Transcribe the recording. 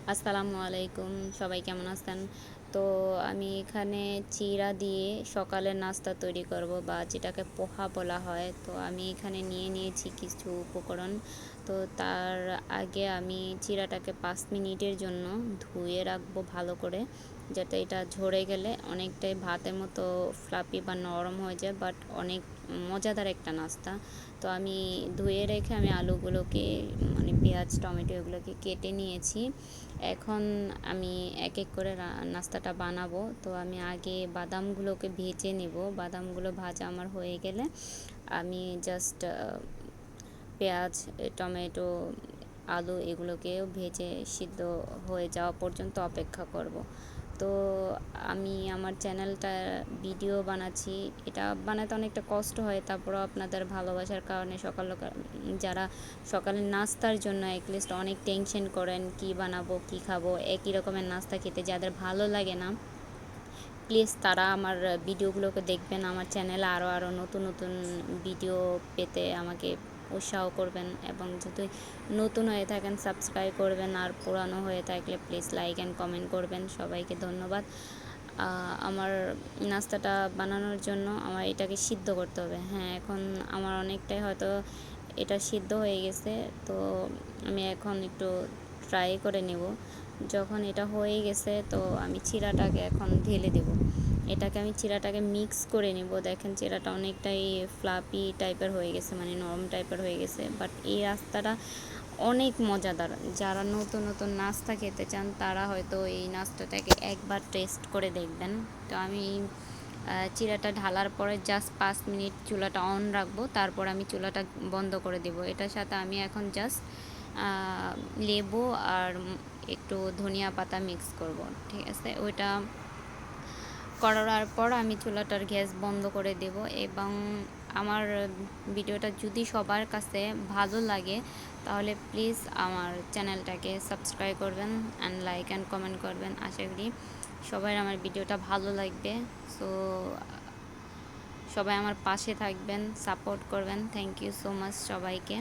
আসসালামু আলাইকুম, সবাই কেমন আছেন? তো আমি এখানে চিড়া দিয়ে সকালের নাস্তা তৈরি করব বা যেটাকে পোহা বলা হয়। তো আমি এখানে নিয়ে নিয়েছি কিছু উপকরণ। তো তার আগে আমি চিড়াটাকে 5 মিনিটের জন্য ধুয়ে রাখবো ভালো করে, যাতে এটা ঝরে গেলে অনেকটাই ভাতের মতো ফ্লাপি বা নরম হয়ে যায়, বাট অনেক মজাদার একটা নাস্তা। তো আমি ধুয়ে রেখে আমি আলুগুলোকে মানে পেঁয়াজ টমেটো এগুলোকে কেটে নিয়েছি। এখন আমি এক এক করে নাস্তাটা বানাবো। তো আমি আগে বাদামগুলোকে ভেজে নেব। বাদামগুলো ভাজা আমার হয়ে গেলে আমি জাস্ট পেঁয়াজ টমেটো আলু এগুলোকেও ভেজে সিদ্ধ হয়ে যাওয়া পর্যন্ত অপেক্ষা করব। তো আমি আমার চ্যানেলটা ভিডিও বানাচ্ছি, এটা বানাতে অনেকটা কষ্ট হয়, তারপরেও আপনাদের ভালোবাসার কারণে যারা সকালের নাস্তার জন্য অ্যাটলিস্ট অনেক টেনশন করেন কি বানাবো কি খাবো, একই রকমের নাস্তা খেতে যাদের ভালো লাগে না, প্লিজ তারা আমার ভিডিওগুলোকে দেখবেন। আমার চ্যানেলে আরও নতুন নতুন ভিডিও পেতে আমাকে উৎসাহ করবেন, এবং যদি নতুন হয়ে থাকেন সাবস্ক্রাইব করবেন, আর পুরানো হয়ে থাকলে প্লিজ লাইক অ্যান্ড কমেন্ট করবেন। সবাইকে ধন্যবাদ। আমার নাস্তাটা বানানোর জন্য আমার এটাকে সিদ্ধ করতে হবে। হ্যাঁ, এখন আমার অনেকটাই হয়তো এটা সিদ্ধ হয়ে গেছে। তো আমি এখন একটু ট্রাই করে নেব। যখন এটা হয়ে গেছে তো আমি চিড়াটাকে এখন ঢেলে দেব। আমি চিড়াটাকে মিক্স করে নেব। দেখেন চিড়াটা অনেকটাই ফ্লাপি টাইপের হয়ে গেছে, মানে নরম টাইপের হয়ে গেছে, বাট এই রাস্তাটা অনেক মজাদার। যারা নতুন নতুন নাস্তা খেতে চান তারা হয়তো এই নাস্তাটাকে একবার টেস্ট করে দেখবেন। তো আমি চিড়াটা ঢালার পরে জাস্ট 5 মিনিট চুলাটা অন রাখবো, তারপর আমি চুলাটা বন্ধ করে দেব। এটার সাথে আমি এখন জাস্ট লেবু আর একটু ধনিয়া পাতা মিক্স করব, ঠিক আছে? ওইটা করার পর আমি চুলাটার গ্যাস বন্ধ করে দেব। এবং আমার ভিডিওটা যদি সবার কাছে ভালো লাগে তাহলে প্লিজ আমার চ্যানেলটাকে সাবস্ক্রাইব করবেন অ্যান্ড লাইক অ্যান্ড কমেন্ট করবেন। আশা করি সবাই আমার ভিডিওটা ভালো লাগবে। সো সবাই আমার পাশে থাকবেন, সাপোর্ট করবেন। থ্যাংক ইউ সো মাচ সবাইকে।